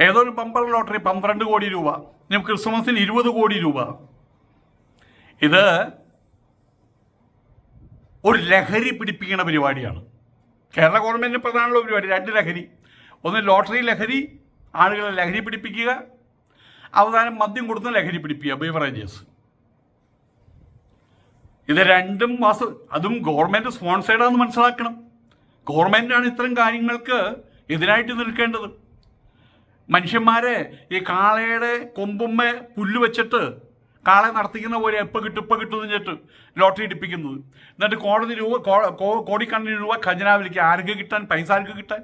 ഏതൊരു bumper lottery 12 കോടി രൂപ, ക്രിസ്മസിന് 20 കോടി രൂപ. ഇത് ഒരു ലഹരി പിടിപ്പിക്കുന്ന പരിപാടിയാണ്. കേരള ഗവൺമെൻറ്റിന് പ്രധാനമുള്ള പരിപാടി 2 ലഹരി. ഒന്ന് ലോട്ടറി ലഹരി, ആളുകളെ ലഹരി പിടിപ്പിക്കുക, അവസാനം മദ്യം കൊടുത്ത് ലഹരി പിടിപ്പിക്കുക, ബീവറേജസ്. ഇത് രണ്ടും അതും ഗവൺമെൻറ് സ്പോൺസേഡാണെന്ന് മനസ്സിലാക്കണം. ഗവൺമെൻറ്റാണ് ഇത്തരം കാര്യങ്ങൾക്ക് എതിരായിട്ട് നിൽക്കേണ്ടത്. മനുഷ്യന്മാരെ ഈ കാളയുടെ കൊമ്പുമ്മ പുല്ല് വെച്ചിട്ട് കാളെ നടത്തിക്കുന്ന പോലെ എപ്പോൾ കിട്ടും വെച്ചിട്ട് ലോട്ടറി ഇടിപ്പിക്കുന്നത്. എന്നിട്ട് കോടിക്കണക്കിന് രൂപ ഖജനാവിലേക്ക് ആർക്ക് കിട്ടാൻ, പൈസ ആർക്ക് കിട്ടാൻ?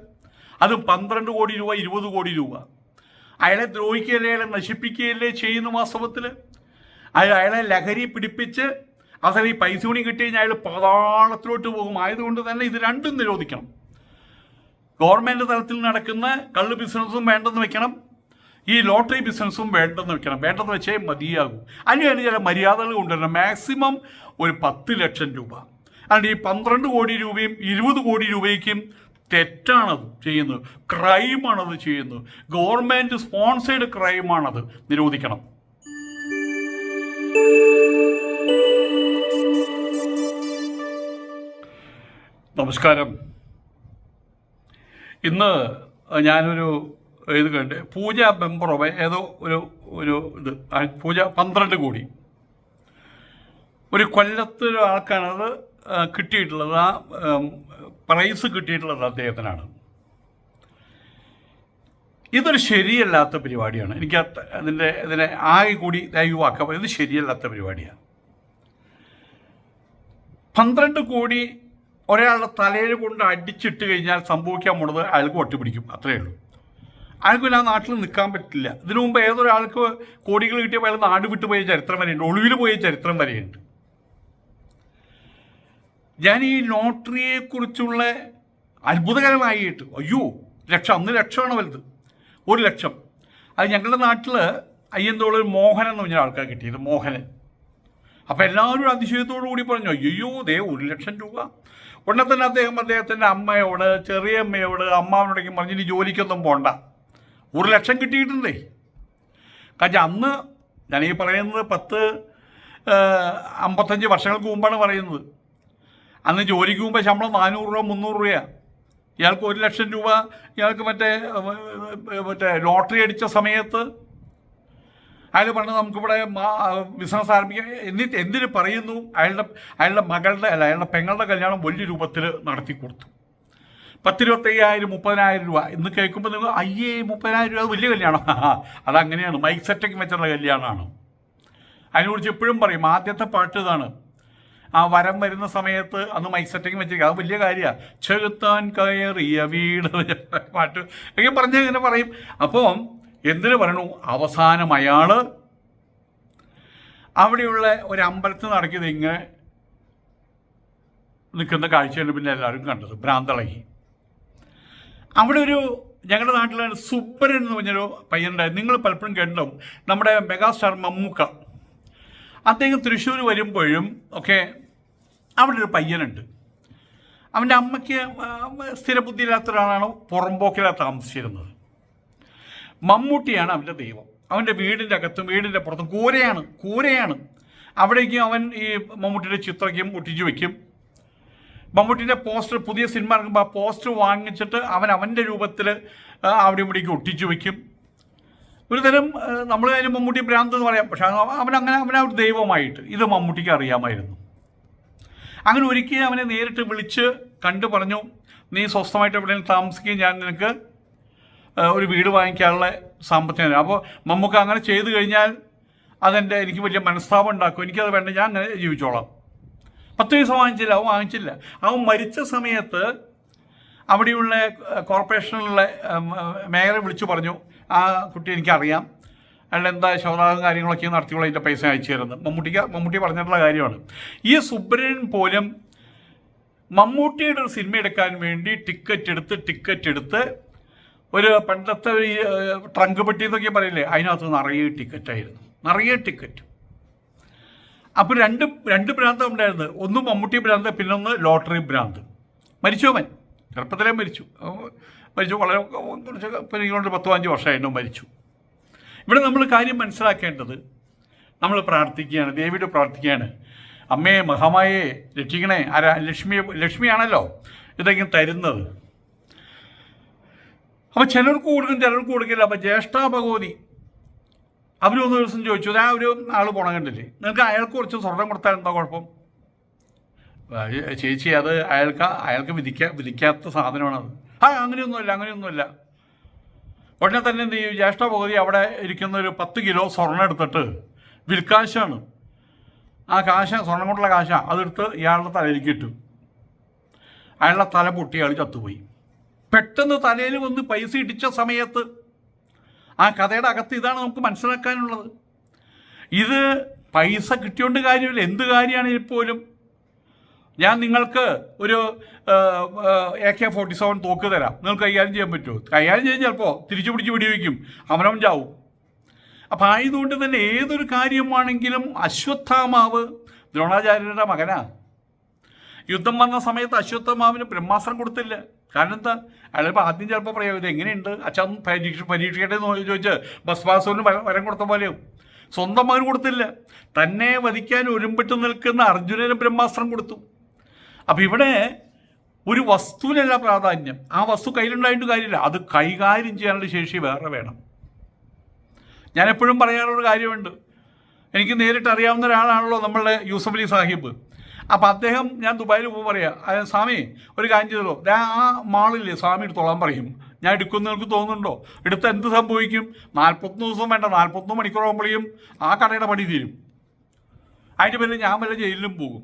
അതും 12 കോടി രൂപ, 20 കോടി രൂപ. അയാളെ ദ്രോഹിക്കുകയല്ലേ, അയാളെ നശിപ്പിക്കുകയല്ലേ ചെയ്യുന്നു വാസ്തവത്തിൽ. അയാളെ ലഹരി പിടിപ്പിച്ച് അവസാനം ഈ പൈസ കൂടി കിട്ടി കഴിഞ്ഞാൽ അയാൾ പാതാളത്തിലോട്ട് പോകും. ആയതുകൊണ്ട് തന്നെ ഇത് രണ്ടും നിരോധിക്കണം. ഗവൺമെൻറ് തലത്തിൽ നടക്കുന്ന കള്ള് ബിസിനസ്സും വേണ്ടെന്ന് വെക്കണം, ഈ ലോട്ടറി ബിസിനസ്സും വേണ്ടെന്ന് വെക്കണം. വേണ്ടെന്ന് വെച്ചേ മതിയാകും. അതിന് ചില മര്യാദകൾ കൊണ്ടുവരണം. മാക്സിമം ഒരു 10 ലക്ഷം രൂപ. അതുകൊണ്ട് ഈ 12 കോടി രൂപയും 20 കോടി രൂപയ്ക്കും തെറ്റാണത് ചെയ്യുന്നത്, ക്രൈമാണത് ചെയ്യുന്നത്. ഗവൺമെൻറ് സ്പോൺസേഡ് ക്രൈമാണത്, നിരോധിക്കണം. നമസ്കാരം. ഇന്ന് ഞാനൊരു ഇത് കണ്ട് പൂജ മെമ്പറോ ഏതോ ഒരു ഇത് പൂജ 12 കോടി ഒരു കൊല്ലത്തൊരു ആൾക്കാണത് കിട്ടിയിട്ടുള്ളത്. ആ പ്രൈസ് കിട്ടിയിട്ടുള്ളത് അദ്ദേഹത്തിനാണ്. ഇതൊരു ശരിയല്ലാത്ത പരിപാടിയാണ്. എനിക്ക് ഇതിനെ ആകെ കൂടി ദൈവവാക്കാം, ഇത് ശരിയല്ലാത്ത പരിപാടിയാണ്. 12 കോടി ഒരാളുടെ തലയിൽ കൊണ്ട് അടിച്ചിട്ട് കഴിഞ്ഞാൽ സംഭവിക്കാൻ പോണത് അയാൾക്ക് ഒറ്റുപിടിക്കും, അത്രയേ ഉള്ളൂ. അയാൾക്ക് പിന്നെ ആ നാട്ടിൽ നിൽക്കാൻ പറ്റില്ല. ഇതിനു മുമ്പ് ഏതൊരാൾക്ക് കോടികൾ കിട്ടിയപ്പോൾ അയാൾ നാട് വിട്ടുപോയ ചരിത്രം വരെയുണ്ട്, ഒളിവിൽ പോയ ചരിത്രം വരെയുണ്ട്. ഞാൻ ഈ ലോട്ടറിയെക്കുറിച്ചുള്ള അത്ഭുതകരമായിട്ട് അന്ന് ലക്ഷമാണ് വലുത്, 1 ലക്ഷം. അത് ഞങ്ങളുടെ നാട്ടിൽ അയ്യന്തോള് മോഹനൻ എന്ന് പറഞ്ഞ ആൾക്കാർ കിട്ടിയത്, മോഹനൻ. അപ്പം എല്ലാവരും അതിശയത്തോടു കൂടി പറഞ്ഞു, അയ്യോ 1 ലക്ഷം രൂപ. ഉടനെ തന്നെ അദ്ദേഹത്തിൻ്റെ അമ്മയോട്, ചെറിയമ്മയോട്, അമ്മാവനോടൊക്കെ പറഞ്ഞ് ഇനി ജോലിക്കൊന്നും പോണ്ട, 1 ലക്ഷം കിട്ടിയിട്ടുണ്ടേ. കാരണം അന്ന് ഞാനീ പറയുന്നത് 55 വർഷങ്ങൾക്ക് മുമ്പാണ് പറയുന്നത്. അന്ന് ജോലിക്ക് മുമ്പ് ശമ്പളം 400 രൂപ 300 രൂപയാണ്. ഇയാൾക്ക് 1 ലക്ഷം രൂപ ഇയാൾക്ക് മറ്റേ ലോട്ടറി അടിച്ച സമയത്ത് അയാൾ പറഞ്ഞു നമുക്കിവിടെ ബിസിനസ് ആരംഭിക്കാം. എന്തിന് പറയുന്നു, അയാളുടെ മകളുടെ അയാളുടെ പെങ്ങളുടെ കല്യാണം വലിയ രൂപത്തിൽ നടത്തി കൊടുത്തു. 10,25,000 30,000 രൂപ. ഇന്ന് കേൾക്കുമ്പോൾ നിങ്ങൾ 30,000 രൂപ അത് വലിയ കല്യാണം. അതങ്ങനെയാണ്, മൈക്ക് സെറ്റൊക്കെ വെച്ചുള്ള കല്യാണമാണ്. അതിനെക്കുറിച്ച് എപ്പോഴും പറയും. ആദ്യത്തെ പാട്ട് ഇതാണ്, ആ വരം വരുന്ന സമയത്ത് അന്ന് മൈക്ക് സെറ്റൊക്കെ വെച്ചിരിക്കുക, അത് വലിയ കാര്യമാണ്. ചെറുത്താൻ കയറിയ വീട് പാട്ട് ഒക്കെ പറഞ്ഞ് ഇങ്ങനെ പറയും. അപ്പോൾ എന്തിനു പറയണു, അവസാനം അയാൾ അവിടെയുള്ള ഒരു അമ്പലത്തിൽ നടക്കിയത് ഇങ്ങനെ നിൽക്കുന്ന കാഴ്ചയാണ് പിന്നെ എല്ലാവരും കണ്ടത്, ഭ്രാന്തളകി. അവിടെ ഞങ്ങളുടെ നാട്ടിലാണ് സുബ്ബരൻ എന്ന് പറഞ്ഞൊരു പയ്യനുണ്ടായിരുന്നു. നിങ്ങൾ പലപ്പോഴും കേട്ടോ, നമ്മുടെ മെഗാസ്റ്റാർ മമ്മൂക്ക. അദ്ദേഹം തൃശ്ശൂർ വരുമ്പോഴും ഒക്കെ അവിടെ ഒരു പയ്യനുണ്ട്. അവൻ്റെ അമ്മയ്ക്ക് സ്ഥിരബുദ്ധിയില്ലാത്ത ഒരാളാണ്, പുറമ്പോക്കിലാണ് താമസിച്ചിരുന്നത്. മമ്മൂട്ടിയാണ് അവൻ്റെ ദൈവം. അവൻ്റെ വീടിൻ്റെ അകത്തും വീടിൻ്റെ പുറത്തും കൂരയാണ്. അവിടേക്കും അവൻ ഈ മമ്മൂട്ടിയുടെ ചിത്രയ്ക്കും ഒട്ടിച്ചു വയ്ക്കും. മമ്മൂട്ടിൻ്റെ പോസ്റ്റർ, പുതിയ സിനിമ ഇറങ്ങുമ്പോൾ ആ പോസ്റ്റർ വാങ്ങിച്ചിട്ട് അവൻ്റെ രൂപത്തിൽ അവിടെ ഇവിടേക്ക് ഒട്ടിച്ചു വയ്ക്കും. ഒരു തരം നമ്മൾ അതിന് മമ്മൂട്ടി ഭ്രാന്ത് എന്ന് പറയാം. പക്ഷെ അവനെ ഒരു ദൈവമായിട്ട് ഇത് മമ്മൂട്ടിക്ക് അറിയാമായിരുന്നു. അങ്ങനെ ഒരിക്കലും അവനെ നേരിട്ട് വിളിച്ച് കണ്ടു പറഞ്ഞു, നീ സ്വസ്ഥമായിട്ട് എവിടെയെങ്കിലും താമസിക്കുകയും ഞാൻ നിനക്ക് ഒരു വീട് വാങ്ങിക്കാനുള്ള സാമ്പത്തികം. അപ്പോൾ മമ്മൂക്ക അങ്ങനെ ചെയ്തു കഴിഞ്ഞാൽ എനിക്ക് വലിയ മനസ്താപം ഉണ്ടാക്കും, എനിക്കത് വേണ്ട, ഞാൻ അങ്ങനെ ജീവിച്ചോളാം. 10 പൈസ വാങ്ങിച്ചില്ല. അവൻ മരിച്ച സമയത്ത് അവിടെയുള്ള കോർപ്പറേഷനിലുള്ള മേയറെ വിളിച്ചു പറഞ്ഞു, ആ കുട്ടി എനിക്കറിയാം, അയാൾ എന്താ ശവദാഹം കാര്യങ്ങളൊക്കെ നടത്തിയുള്ള അതിൻ്റെ പൈസ അയച്ചു തരുന്നത്. മമ്മൂട്ടി പറഞ്ഞിട്ടുള്ള കാര്യമാണ്. ഈ സുബ്രൻ പോലും മമ്മൂട്ടിയുടെ ഒരു സിനിമ എടുക്കാൻ വേണ്ടി ടിക്കറ്റ് എടുത്ത് ഒരു പണ്ടത്തെ ട്രങ്ക് പെട്ടി എന്നൊക്കെ പറയില്ലേ, അതിനകത്ത് നിറയെ ടിക്കറ്റ്. അപ്പോൾ രണ്ട് ഭ്രാന്തം ഉണ്ടായിരുന്നു. ഒന്ന് മമ്മൂട്ടി ഭ്രാന്ത്, പിന്നെ ഒന്ന് ലോട്ടറി ഭ്രാന്ത്. മരിച്ചു അവൻ, ചെറുപ്പത്തിലേ മരിച്ചു. മരിച്ചു. വളരെ കുറച്ച് ഇപ്പം 10-15 വർഷമായിട്ടും മരിച്ചു. ഇവിടെ നമ്മൾ കാര്യം മനസ്സിലാക്കേണ്ടത്, നമ്മൾ പ്രാർത്ഥിക്കുകയാണ്, ദേവിയോട് പ്രാർത്ഥിക്കുകയാണ്, അമ്മയെ മഹാമായെ രക്ഷിക്കണേ. ലക്ഷ്മിയാണല്ലോ ഇതെങ്കിലും തരുന്നത്. അപ്പം ചിലർക്ക് കൊടുക്കും, ചിലർക്ക് കൊടുക്കില്ല. അപ്പം ജ്യേഷ്ഠ ഭഗവതി അവരൊന്ന് ദിവസം ചോദിച്ചു, ഒരു ആൾ പോണ കണ്ടില്ലേ, നിങ്ങൾക്ക് അയാൾക്ക് കുറച്ച് സ്വർണം കൊടുത്താൽ എന്താ കുഴപ്പം? ചേച്ചി, അത് അയാൾക്ക് വിധിക്കാത്ത സാധനമാണത്. അങ്ങനെയൊന്നുമില്ല. ഉടനെ തന്നെ എന്ത് ചെയ്യും, ജ്യേഷ്ഠ ഭഗവതി അവിടെ ഇരിക്കുന്ന ഒരു 10 കിലോ സ്വർണ്ണം എടുത്തിട്ട് വിൽക്കാശാണ്. ആ സ്വർണം കൊണ്ടുള്ള കാശാണ്, അതെടുത്ത് ഇയാളുടെ തലയിലേക്ക് ഇട്ടു. അയാളുടെ തല പൊട്ടി, അയാൾ ചത്തുപോയി. പെട്ടെന്ന് തലയിൽ വന്ന് പൈസ ഇടിച്ച സമയത്ത് ആ കഥയുടെ അകത്ത് ഇതാണ് നമുക്ക് മനസ്സിലാക്കാനുള്ളത്. ഇത് പൈസ കിട്ടിയോണ്ട് കാര്യമില്ല, എന്ത് കാര്യമാണെങ്കിൽ പോലും. ഞാൻ നിങ്ങൾക്ക് ഒരു AK-47 തോക്ക് തരാം, നിങ്ങൾക്ക് കൈകാര്യം ചെയ്യാൻ പറ്റുമോ? കൈകാര്യം ചെയ്യാൻ ചിലപ്പോൾ തിരിച്ചു പിടിച്ച് വെടിവെക്കും, അവനവൻ ചാവും. അപ്പം ആയതുകൊണ്ട് തന്നെ ഏതൊരു കാര്യമാണെങ്കിലും അശ്വത്ഥാമാവ് ദ്രോണാചാര്യരുടെ മകനാ. യുദ്ധം വന്ന സമയത്ത് അശ്വത്ഥാമാവിന് ബ്രഹ്മാസ്ത്രം കൊടുത്തില്ല. കാരണം എന്താ? അയാളിപ്പോൾ ആദ്യം ചിലപ്പോൾ പറയാം, ഇത് എങ്ങനെയുണ്ട് അച്ഛൻ പരീക്ഷിക്കട്ടെ എന്ന് ചോദിച്ച് ഭസ്മാസുരന് വരം കൊടുത്ത പോലെയും സ്വന്തം മകന് കൊടുത്തില്ല. തന്നെ വധിക്കാൻ ഒരുമ്പിട്ട് നിൽക്കുന്ന അർജുനന് ബ്രഹ്മാസ്ത്രം കൊടുത്തു. അപ്പം ഇവിടെ ഒരു വസ്തുവിനല്ല പ്രാധാന്യം, ആ വസ്തു കയ്യിലുണ്ടായിട്ട് കാര്യമില്ല, അത് കൈകാര്യം ചെയ്യാനുള്ള ശേഷി വേറെ വേണം. ഞാൻ എപ്പോഴും പറയാറുള്ളൊരു കാര്യമുണ്ട്, എനിക്ക് നേരിട്ട് അറിയാവുന്ന ഒരാളാണല്ലോ നമ്മളുടെ യൂസഫ് അലി സാഹിബ്. അപ്പം അദ്ദേഹം, ഞാൻ ദുബായിൽ പോകുമ്പോൾ പറയാം, സ്വാമി ഒരു കാര്യം ചെയ്തല്ലോ, ആ മാളില്ലേ സ്വാമി എടുത്തോളാൻ പറയും. ഞാൻ എടുക്കുമെന്ന് നിങ്ങൾക്ക് തോന്നുന്നുണ്ടോ? എടുത്ത് എന്ത് സംഭവിക്കും? 41 ദിവസം വേണ്ട, 41 മണിക്കൂറാകുമ്പോഴേക്കും ആ കടയുടെ പണി തീരും. അതിൻ്റെ പേരിൽ ഞാൻ വല്ല ജയിലിലും പോകും.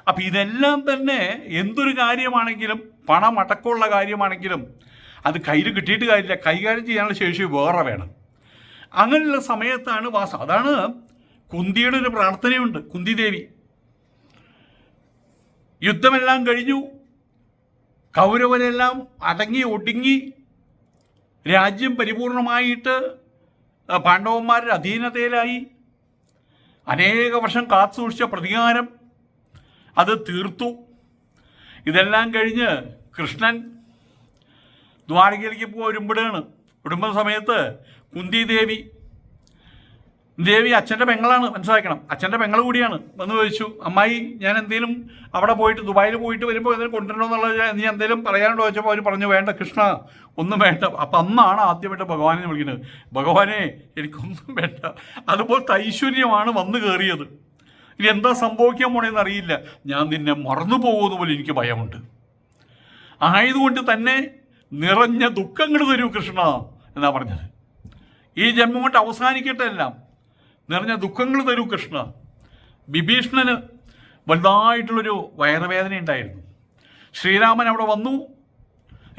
അപ്പം ഇതെല്ലാം തന്നെ എന്തൊരു കാര്യമാണെങ്കിലും, പണം അടക്കമുള്ള കാര്യമാണെങ്കിലും അത് കയ്യിൽ കിട്ടിയിട്ട് കാര്യമില്ല, കൈകാര്യം ചെയ്യാനുള്ള ശേഷി വേറെ വേണം. അങ്ങനെയുള്ള സമയത്താണ് വാസം. അതാണ് കുന്തിയുടെ ഒരു പ്രാർത്ഥനയുണ്ട്. കുന്തി ദേവി യുദ്ധമെല്ലാം കഴിഞ്ഞു, കൗരവരെല്ലാം അടങ്ങി ഒടുങ്ങി, രാജ്യം പരിപൂർണമായിട്ട് പാണ്ഡവന്മാരുടെ അധീനതയിലായി. അനേക വർഷം കാത്തു സൂക്ഷിച്ച പ്രതികാരം അത് തീർത്തു. ഇതെല്ലാം കഴിഞ്ഞ് കൃഷ്ണൻ ദ്വാരകയിലേക്ക് വരുമ്പോഴാണ്. വരുമ്പോൾ സമയത്ത് കുന്തി ദേവി അച്ഛൻ്റെ പെങ്ങളാണ്, മനസ്സിലാക്കണം, അച്ഛൻ്റെ പെങ്ങൾ കൂടിയാണ്. വന്ന് ചോദിച്ചു, അമ്മായി ഞാൻ എന്തെങ്കിലും അവിടെ പോയിട്ട് ദുബായിൽ പോയിട്ട് വരുമ്പോൾ എന്തെങ്കിലും കൊണ്ടുവരണമെന്നുള്ളത് നീ എന്തെങ്കിലും പറയാനുണ്ടോ ചോദിച്ചപ്പോൾ അവർ പറഞ്ഞു, വേണ്ട കൃഷ്ണ, ഒന്നും വേണ്ട. അപ്പം അന്നാണ് ആദ്യമായിട്ട് ഭഗവാനെ വിളിക്കുന്നത്, ഭഗവാനെ എനിക്കൊന്നും വേണ്ട. അതുപോലത്തെ ഐശ്വര്യമാണ് വന്നു കയറിയത്. ഇനി എന്താ സംഭവിക്കാൻ പോണെന്ന് അറിയില്ല, ഞാൻ നിന്നെ മറന്നു പോകുന്ന പോലെ എനിക്ക് ഭയമുണ്ട്. ആയതുകൊണ്ട് തന്നെ നിറഞ്ഞ ദുഃഖങ്ങൾ തരൂ കൃഷ്ണ എന്നാ പറഞ്ഞത്. ഈ ജന്മം കൊണ്ട് അവസാനിക്കട്ടെ എല്ലാം, നിറഞ്ഞ ദുഃഖങ്ങൾ തരൂ കൃഷ്ണ. വിഭീഷണന് വലുതായിട്ടുള്ളൊരു വയറുവേദന ഉണ്ടായിരുന്നു. ശ്രീരാമൻ അവിടെ വന്നു,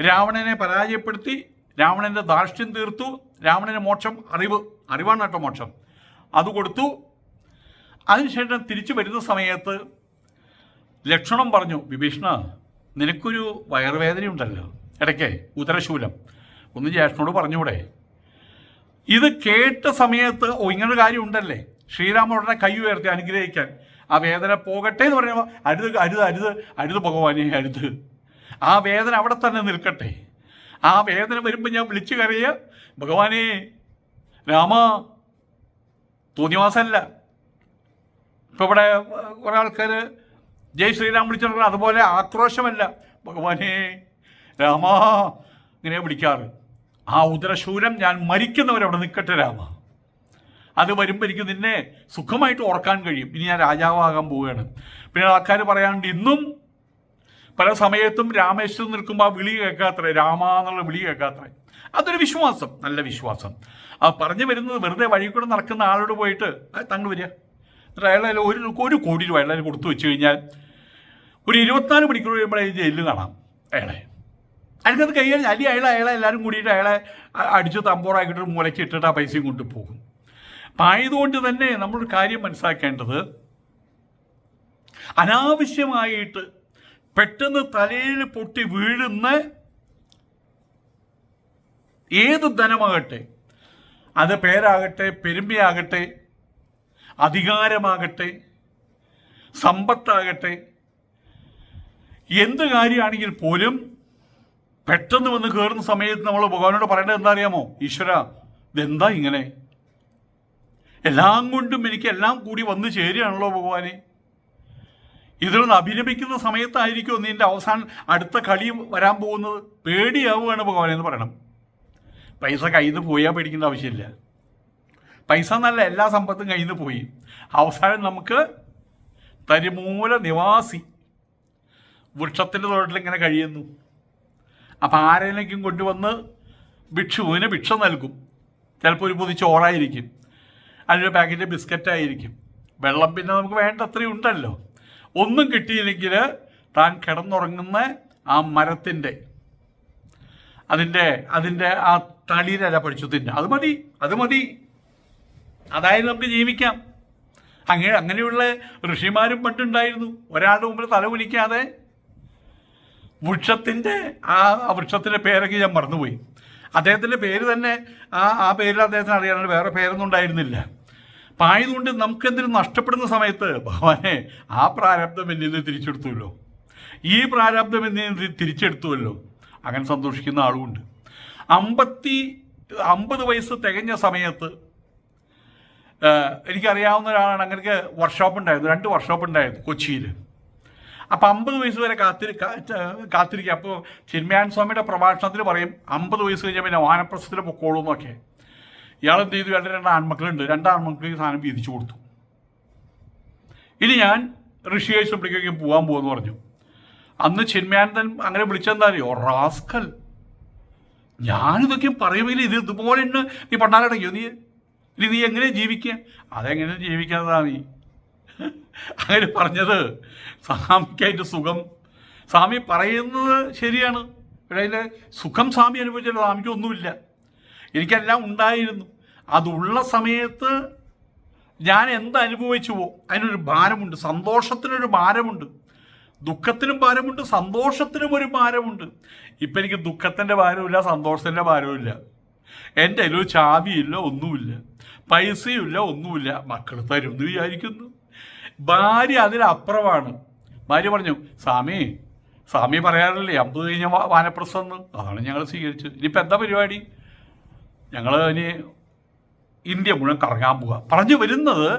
രാവണനെ പരാജയപ്പെടുത്തി, രാവണൻ്റെ ധാർഷ്ട്യം തീർത്തു, രാവണന് മോക്ഷം, അറിവാണ് കേട്ടോ മോക്ഷം, അത് കൊടുത്തു. അതിനുശേഷം തിരിച്ചു വരുന്ന സമയത്ത് ലക്ഷ്മണൻ പറഞ്ഞു, വിഭീഷണ നിനക്കൊരു വയറുവേദനയുണ്ടല്ലോ ഇടയ്ക്ക്, ഉദരശൂലം, ഒന്ന് ജ്യേഷ്ഠനോട് പറഞ്ഞൂടെ? ഇത് കേട്ട സമയത്ത് ഇങ്ങനൊരു കാര്യം ഉണ്ടല്ലേ, ശ്രീരാമൻ ഉടനെ കൈ ഉയർത്തി അനുഗ്രഹിക്കാൻ. ആ വേദന പോകട്ടെ എന്ന് പറയുമ്പോൾ അരുത് ഭഗവാനെ, അരുത്, ആ വേദന അവിടെ തന്നെ നിൽക്കട്ടെ. ആ വേദന വരുമ്പോൾ ഞാൻ വിളിച്ചു കരയുക, ഭഗവാനെ രാമ, തോന്നിവാസമല്ല. ഇപ്പോൾ ഇവിടെ കുറേ ആൾക്കാർ ജയ് ശ്രീരാം വിളിച്ചിട്ടുള്ള അതുപോലെ ആക്രോശമല്ല, ഭഗവാനെ രാമ ഇങ്ങനെ വിളിക്കാറ്. ആ ഉദരശൂലം ഞാൻ മരിക്കുന്നവരവിടെ നിൽക്കട്ടെ രാമ, അത് വരുമ്പോൾ എനിക്ക് നിന്നെ സുഖമായിട്ട് ഓർക്കാൻ കഴിയും. ഇനി ഞാൻ രാജാവാകാൻ പോവുകയാണ്. പിന്നെ ആൾക്കാർ പറയാനുണ്ട്, ഇന്നും പല സമയത്തും രാമേശ്വരം നിൽക്കുമ്പോൾ ആ വിളി കേൾക്കാത്രേ, രാമ എന്നുള്ള വിളി കേൾക്കാത്രേ. അതൊരു വിശ്വാസം, നല്ല വിശ്വാസം. ആ പറഞ്ഞു വരുന്നത് വെറുതെ വഴി കൂടെ നടക്കുന്ന ആളോട് പോയിട്ട് തങ്ങൾ വരിക, എന്നിട്ട് അയാളെ 1 കോടി രൂപ അയാളെ കൊടുത്തു വെച്ച് കഴിഞ്ഞാൽ ഒരു 24 മണിക്കൂർ കഴിയുമ്പോൾ ജയിലിൽ കാണാം അയാളെ. അയാൾക്കത് കൈകാര്യം, അല്ലെങ്കിൽ അയാളെ എല്ലാവരും കൂടിയിട്ട് അയാളെ അടിച്ച് തമ്പോറാക്കിയിട്ട് മൂലയ്ക്ക് ഇട്ടിട്ട് ആ പൈസയും കൊണ്ടുപോകും. അപ്പം ആയതുകൊണ്ട് തന്നെ നമ്മളൊരു കാര്യം മനസ്സിലാക്കേണ്ടത്, അനാവശ്യമായിട്ട് പെട്ടെന്ന് തലയിൽ പൊട്ടി വീഴുന്ന ഏത് ധനമാകട്ടെ, അത് പേരാകട്ടെ, പെരുമയാകട്ടെ, അധികാരമാകട്ടെ, സമ്പത്താകട്ടെ, എന്ത് കാര്യമാണെങ്കിൽ പോലും പെട്ടെന്ന് വന്ന് കയറുന്ന സമയത്ത് നമ്മൾ ഭഗവാനോട് പറയേണ്ടത് എന്താ അറിയാമോ? ഈശ്വര, ഇതെന്താ ഇങ്ങനെ? എല്ലാം കൊണ്ടും എനിക്ക് എല്ലാം കൂടി വന്ന് ചേരുകയാണല്ലോ ഭഗവാനെ. ഇതിലൊന്ന് അഭിനമിക്കുന്ന സമയത്തായിരിക്കും നിന്റെ അവസാനം അടുത്ത കളി വരാൻ പോകുന്നത്. പേടിയാവുകയാണ് ഭഗവാനെ എന്ന് പറയണം. പൈസ കയ്യിൽ നിന്ന് പോയാൽ പേടിക്കേണ്ട ആവശ്യമില്ല. പൈസ എന്നല്ല, എല്ലാ സമ്പത്തും കയ്യിൽ നിന്ന് പോയി. അവസാനം നമുക്ക് തരിമൂല നിവാസി വൃക്ഷത്തിൻ്റെ തൊട്ടിലിങ്ങനെ കഴിയുന്നു. അപ്പം ആരെങ്കിലും കൊണ്ടുവന്ന് ഭിക്ഷുവിന് ഭിക്ഷ നൽകും. ചിലപ്പോൾ ഒരു പൊതി ചോറായിരിക്കും, അതിലൊരു പാക്കറ്റ് ബിസ്ക്കറ്റായിരിക്കും. വെള്ളം പിന്നെ നമുക്ക് വേണ്ടത്രയും ഉണ്ടല്ലോ. ഒന്നും കിട്ടിയില്ലെങ്കിൽ താൻ കിടന്നുറങ്ങുന്ന ആ മരത്തിൻ്റെ അതിൻ്റെ ആ തളിരല പഠിച്ചു തിന്നെ. അത് മതി. അതായത് നമുക്ക് ജീവിക്കാം. അങ്ങനെയുള്ള ഋഷിമാരും പണ്ടുണ്ടായിരുന്നു. ഒരാളുടെ മുമ്പിൽ തലകുലിക്കാതെ. ആ വൃക്ഷത്തിൻ്റെ പേരൊക്കെ ഞാൻ മറന്നുപോയി. അദ്ദേഹത്തിൻ്റെ പേര് തന്നെ ആ പേരിൽ അദ്ദേഹത്തിന് അറിയാനുള്ള വേറെ പേരൊന്നും ഉണ്ടായിരുന്നില്ല. അപ്പം ആയതുകൊണ്ട് നമുക്കെന്തെങ്കിലും നഷ്ടപ്പെടുന്ന സമയത്ത് ഭഗവാനെ, ആ പ്രാരബ്ധം എന്നിൽ നിന്ന് തിരിച്ചെടുത്തുവല്ലോ, ഈ പ്രാരബ്ധം എന്നിൽ നിന്ന് തിരിച്ചെടുത്തുവല്ലോ, അങ്ങനെ സന്തോഷിക്കുന്ന ആളുമുണ്ട്. 50 വയസ്സ് തികഞ്ഞ സമയത്ത് എനിക്കറിയാവുന്ന ഒരാളാണ്. അങ്ങനെ വർക്ക്ഷോപ്പ് ഉണ്ടായിരുന്നു, 2 വർക്ക്ഷോപ്പ് ഉണ്ടായിരുന്നു കൊച്ചിയിൽ. അപ്പോൾ 50 വയസ്സ് വരെ കാത്തിരിക്കുക. അപ്പോൾ ചിന്മയാൻ സ്വാമിയുടെ പ്രഭാഷണത്തിൽ പറയും 50 വയസ്സ് കഴിഞ്ഞാൽ പിന്നെ വാനപ്രസ്ഥത്തിൽ പൊക്കോളൂ എന്നൊക്കെ. ഇയാളെന്ത് ചെയ്തു? 2 ആൺമക്കളുണ്ട്. 2 ആൺമക്കൾക്ക് സാധനം വീതിച്ചു കൊടുത്തു. ഇനി ഞാൻ ഋഷികേശിലേക്ക് പോകാൻ പോകുമെന്ന് പറഞ്ഞു. അന്ന് ചിന്മയാനന്ദൻ അങ്ങനെ വിളിച്ചെന്താ അറിയോ? റാസ്കൽ, ഞാനിതൊക്കെ പറയുമെങ്കിൽ ഇതുപോലെ ഉണ്ട്, നീ പണ്ടാരടയ്ക്കോ? നീ എങ്ങനെ ജീവിക്കുക? അതെങ്ങനെ ജീവിക്കാതെ നീ അങ്ങനെ പറഞ്ഞത് സ്വാമിക്കായിട്ട് സുഖം. സ്വാമി പറയുന്നത് ശരിയാണ്, പക്ഷേ അതിൻ്റെ സുഖം സ്വാമി അനുഭവിച്ചല്ലോ. സ്വാമിക്ക് ഒന്നുമില്ല, എനിക്കെല്ലാം ഉണ്ടായിരുന്നു. അതുള്ള സമയത്ത് ഞാൻ എന്തനുഭവിച്ചുവോ അതിനൊരു ഭാരമുണ്ട്. സന്തോഷത്തിനൊരു ഭാരമുണ്ട്, ദുഃഖത്തിനും ഭാരമുണ്ട്, സന്തോഷത്തിനും ഒരു ഭാരമുണ്ട്. ഇപ്പം എനിക്ക് ദുഃഖത്തിൻ്റെ ഭാരമില്ല, സന്തോഷത്തിൻ്റെ ഭാരമില്ല. എൻ്റെ കയ്യിൽ ഒരു ചാവിയില്ല, ഒന്നുമില്ല, പൈസയുമില്ല, ഒന്നുമില്ല. മക്കൾ തരുമെന്ന് വിചാരിക്കുന്നു. ഭാര്യ അതിലപ്പുറമാണ്. ഭാര്യ പറഞ്ഞു, സ്വാമി പറയാറില്ലേ 50 കഴിഞ്ഞ വാനപ്രസ്ഥം? അതാണ് ഞങ്ങൾ സ്വീകരിച്ചത്. ഇനിയിപ്പോൾ എന്താ പരിപാടി? ഞങ്ങൾ ഇനി ഇന്ത്യ മുഴുവൻ കറങ്ങാൻ പോവുക. പറഞ്ഞു വരുന്നത്,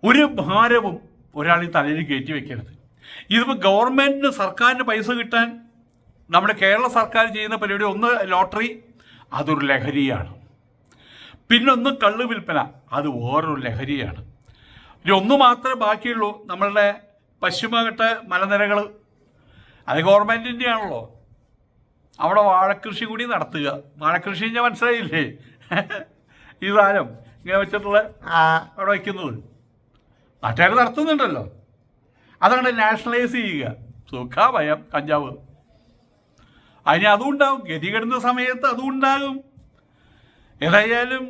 ഒരു ഭാരവും ഒരാൾ ഈ തലയിൽ കയറ്റി വെക്കരുത്. ഇതിപ്പോൾ ഗവൺമെൻറ്റിന്, സർക്കാരിന് പൈസ കിട്ടാൻ നമ്മുടെ കേരള സർക്കാർ ചെയ്യുന്ന പരിപാടി, ഒന്ന് ലോട്ടറി, അതൊരു ലഹരിയാണ്. പിന്നൊന്ന് കള്ള് വിൽപ്പന, അത് വേറൊരു ലഹരിയാണ്. ഇനി ഒന്ന് മാത്രമേ ബാക്കിയുള്ളൂ, നമ്മളുടെ പശ്ചിമഘട്ട മലനിരകൾ, അത് ഗവൺമെൻറ്റിൻ്റെ ആണല്ലോ. അവിടെ വാഴക്കൃഷി കൂടി നടത്തുക. വാഴക്കൃഷി ഞാൻ മനസ്സിലായില്ലേ? ഈ സാധനം ഇങ്ങനെ വെച്ചിട്ടുള്ള അവിടെ വയ്ക്കുന്നത് മറ്റേ നടത്തുന്നുണ്ടല്ലോ. അതാണ് നാഷണലൈസ് ചെയ്യുക. സുഖഭയം കഞ്ചാവ്. അതിന് അതും ഉണ്ടാവും, ഗതികെടുന്ന സമയത്ത് അതും ഉണ്ടാകും. ഏതായാലും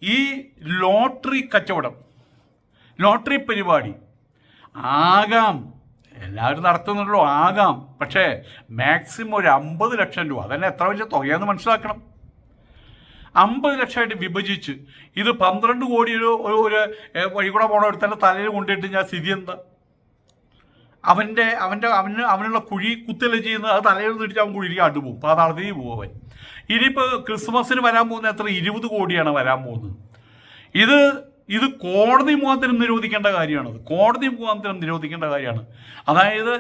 ഈ ലോട്ടറി കച്ചവടം, ലോട്ടറി പരിപാടി ആകാം, എല്ലാവരും നടത്തുന്നുണ്ടല്ലോ, ആകാം. പക്ഷേ മാക്സിമം ഒരു 50 ലക്ഷം രൂപ, അതന്നെ എത്ര വലിയ തുകയെന്ന് മനസ്സിലാക്കണം. 50 ലക്ഷമായിട്ട് വിഭജിച്ച് ഇത് 12 കോടി ഒരു വഴി കൂടെ പോകണം, ഒരുത്തൻ്റെ തലയിൽ കൊണ്ടിട്ട് ഞാൻ സ്ഥിതി എന്താ? അവനുള്ള കുഴി കുത്തല് ചെയ്യുന്നത്, അത് തലയിൽ തിരിച്ച് അവൻ കുഴിയിലേക്ക് അടുപോകും, പാതാളത്തിൽ പോകും അവൻ. ഇനിയിപ്പോൾ ക്രിസ്മസിന് വരാൻ പോകുന്ന എത്ര 20 കോടിയാണ് വരാൻ പോകുന്നത്. ഇത് കോടതി മുഖാന്തരം നിരോധിക്കേണ്ട കാര്യമാണ്. കോടതി മുഖാന്തരം നിരോധിക്കേണ്ട കാര്യമാണ്. അതായത്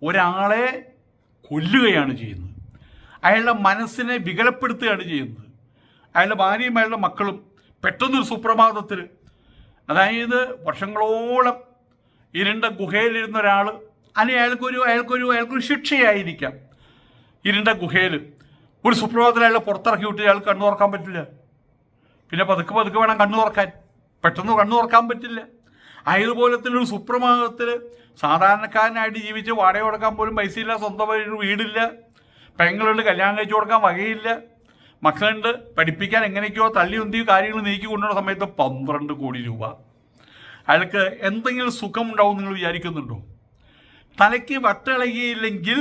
ഒരാളെ കൊല്ലുകയാണ് ചെയ്യുന്നത്, അയാളുടെ മനസ്സിനെ വികലപ്പെടുത്തുകയാണ് ചെയ്യുന്നത്. അയാളുടെ ഭാര്യയും അയാളുടെ മക്കളും പെട്ടെന്നൊരു സുപ്രഭാതത്തിൽ, അതായത് വർഷങ്ങളോളം ഇരുണ്ട ഗുഹയിലിരുന്ന ഒരാൾ, അല്ലെങ്കിൽ അയാൾക്കൊരു ശിക്ഷയായിരിക്കാം. ഇരുണ്ട ഗുഹയിൽ ഒരു സുപ്രഭാതത്തിൽ അയാളെ പുറത്തിറക്കി വിട്ട് അയാൾ കണ്ണു തുറക്കാൻ പറ്റില്ല. പിന്നെ പതുക്കെ വേണം കണ്ണു തുറക്കാൻ, പെട്ടെന്ന് കണ്ണു തുറക്കാൻ പറ്റില്ല. അതുപോലത്തെ ഒരു സുപ്രഭാതത്തിൽ സാധാരണക്കാരനായിട്ട് ജീവിച്ച് വാടക കൊടുക്കാൻ പോലും പൈസയില്ല, സ്വന്തം വീടില്ല, പെങ്ങളുണ്ട്, കല്യാണം കഴിച്ചു കൊടുക്കാൻ വകയില്ല, മക്കളുണ്ട്, പഠിപ്പിക്കാൻ എങ്ങനെയൊക്കെയോ തള്ളി ഉന്തി കാര്യങ്ങൾ നീക്കി കൊണ്ടുവന്ന സമയത്ത് 12 കോടി രൂപ. അയാൾക്ക് എന്തെങ്കിലും സുഖമുണ്ടാവും നിങ്ങൾ വിചാരിക്കുന്നുണ്ടോ? തലയ്ക്ക് വട്ടിളകിയില്ലെങ്കിൽ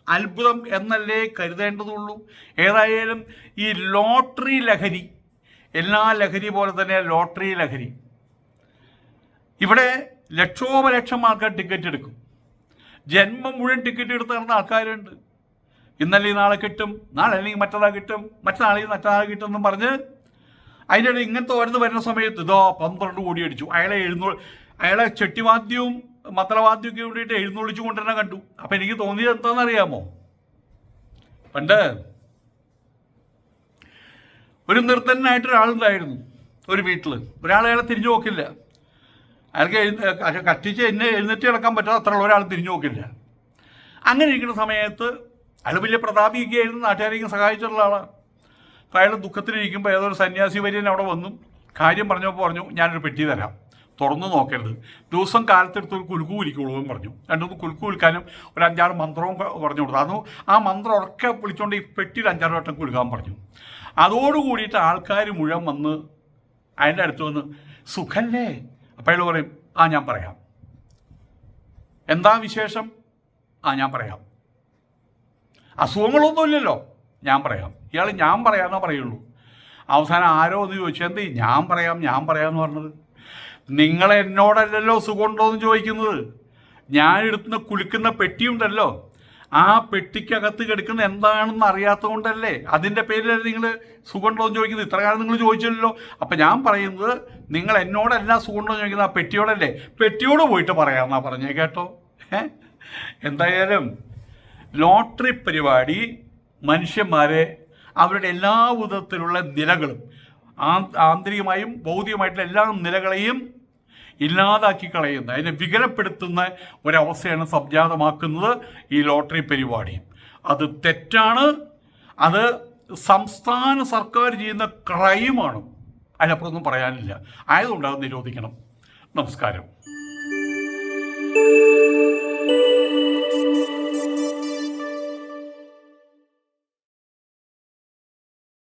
അത്ഭുതം എന്നല്ലേ കരുതേണ്ടതുള്ളൂ. ഏതായാലും ഈ ലോട്ടറി ലഹരി, എല്ലാ ലഹരി പോലെ തന്നെ ലോട്ടറി ലഹരി, ഇവിടെ ലക്ഷോപലക്ഷം ആൾക്കാർ ടിക്കറ്റ് എടുക്കും. ജന്മം മുഴുവൻ ടിക്കറ്റ് എടുത്ത് നടന്ന ആൾക്കാരുണ്ട്. ഇന്നല്ലെങ്കിൽ നാളെ കിട്ടും, നാളെ അല്ലെങ്കിൽ മറ്റന്നാൾ കിട്ടും, മറ്റന്നാളെങ്കിൽ മറ്റന്നാൾ കിട്ടും എന്നും പറഞ്ഞ് അതിൻ്റെ ഇടയിൽ ഇങ്ങനത്തെ ഓരോന്ന് വരുന്ന സമയത്ത് 12 കോടി അടിച്ചു. അയാളെ ചെട്ടിവാദ്യവും മന്ത്രവാദ്യമൊക്കെ വേണ്ടിയിട്ട് എഴുന്നള്ളിച്ചു കൊണ്ടുതന്നെ കണ്ടു. അപ്പം എനിക്ക് തോന്നിയത് എന്താണെന്നറിയാമോ, പണ്ട് ഒരു നിർദ്ധനായിട്ടൊരാളുണ്ടായിരുന്നു ഒരു വീട്ടിൽ. അയാളെ തിരിഞ്ഞു നോക്കില്ല. അയാൾക്ക് കത്തിച്ച് എഴുന്നേറ്റ് കിടക്കാൻ പറ്റാതെ അത്രയുള്ള ഒരാൾ തിരിഞ്ഞു നോക്കില്ല. അങ്ങനെ ഇരിക്കുന്ന സമയത്ത് അയാൾ വലിയ പ്രതാപിയൊക്കെ ആയിരുന്നു, നാട്ടുകാരെയും സഹായിച്ചിട്ടുള്ള ആളാണ്. അപ്പോൾ അയാൾ ദുഃഖത്തിലിരിക്കുമ്പോൾ ഏതൊരു സന്യാസി വര്യൻ അവിടെ വന്നു കാര്യം പറഞ്ഞു, ഞാനൊരു പെട്ടി തരാം, തുറന്നു നോക്കരുത്, ദിവസം കാലത്തെടുത്ത് ഒരു കുലുക്കു കുലിക്കുള്ളൂ എന്ന് പറഞ്ഞു. 2-3 കുലുക്കു കുലിക്കാനും ഒരു 5-6 മന്ത്രവും പറഞ്ഞു കൊടുത്തു. അത് ആ മന്ത്രം ഉറക്കെ വിളിച്ചുകൊണ്ട് ഈ പെട്ടിയിൽ 5-6 വട്ടം കുലുക്കാൻ പറഞ്ഞു. അതോടുകൂടിയിട്ട് ആൾക്കാർ മുഴുവൻ വന്ന് അതിൻ്റെ അടുത്ത് വന്ന്, സുഖല്ലേ? അപ്പോൾ അയാൾ പറയും, ഞാൻ പറയാം. എന്താ വിശേഷം? ഞാൻ പറയാം. അസുഖങ്ങളൊന്നുമില്ലല്ലോ, ഞാൻ പറയാം. ഇയാൾ ഞാൻ പറയാമെന്നേ പറയുള്ളൂ. അവസാനം ആരോ ഒന്ന് ചോദിച്ചു, എന്ത് ഞാൻ പറയാമെന്ന് പറഞ്ഞത്? നിങ്ങൾ എന്നോടല്ലല്ലോ സുഖമുണ്ടോ എന്ന് ചോദിക്കുന്നത്. ഞാനെടുത്തുന്ന കുലുക്കുന്ന പെട്ടിയുണ്ടല്ലോ, ആ പെട്ടിക്കകത്ത് കിടക്കുന്ന എന്താണെന്ന് അറിയാത്തതുകൊണ്ടല്ലേ, അതിൻ്റെ പേരിലല്ലേ നിങ്ങൾ സുഖമുണ്ടോ എന്ന് ചോദിക്കുന്നത്. ഇത്ര കാലം നിങ്ങൾ ചോദിച്ചില്ലല്ലോ. അപ്പം ഞാൻ പറയുന്നത്, നിങ്ങൾ എന്നോടല്ല സുഖമുണ്ടോ എന്ന് ചോദിക്കുന്നത്, ആ പെട്ടിയോടല്ലേ, പെട്ടിയോട് പോയിട്ട് പറയാമെന്നാ പറഞ്ഞേ. കേട്ടോ? എന്തായാലും ലോട്ടറി പരിപാടി മനുഷ്യന്മാരെ അവരുടെ എല്ലാ വിധത്തിലുള്ള നിലകളും ആന്തരികമായും ഭൗതികമായിട്ടുള്ള എല്ലാ നിലകളെയും ഇല്ലാതാക്കി കളയുന്ന, അതിനെ വികലപ്പെടുത്തുന്ന ഒരവസ്ഥയാണ് സംജാതമാക്കുന്നത് ഈ ലോട്ടറി പരിപാടി. അത് തെറ്റാണ്. അത് സംസ്ഥാന സർക്കാർ ചെയ്യുന്ന ക്രൈമാണ്. അതിനപ്പുറമൊന്നും പറയാനില്ല. ആയതുകൊണ്ട് അത് നിരോധിക്കണം. നമസ്കാരം.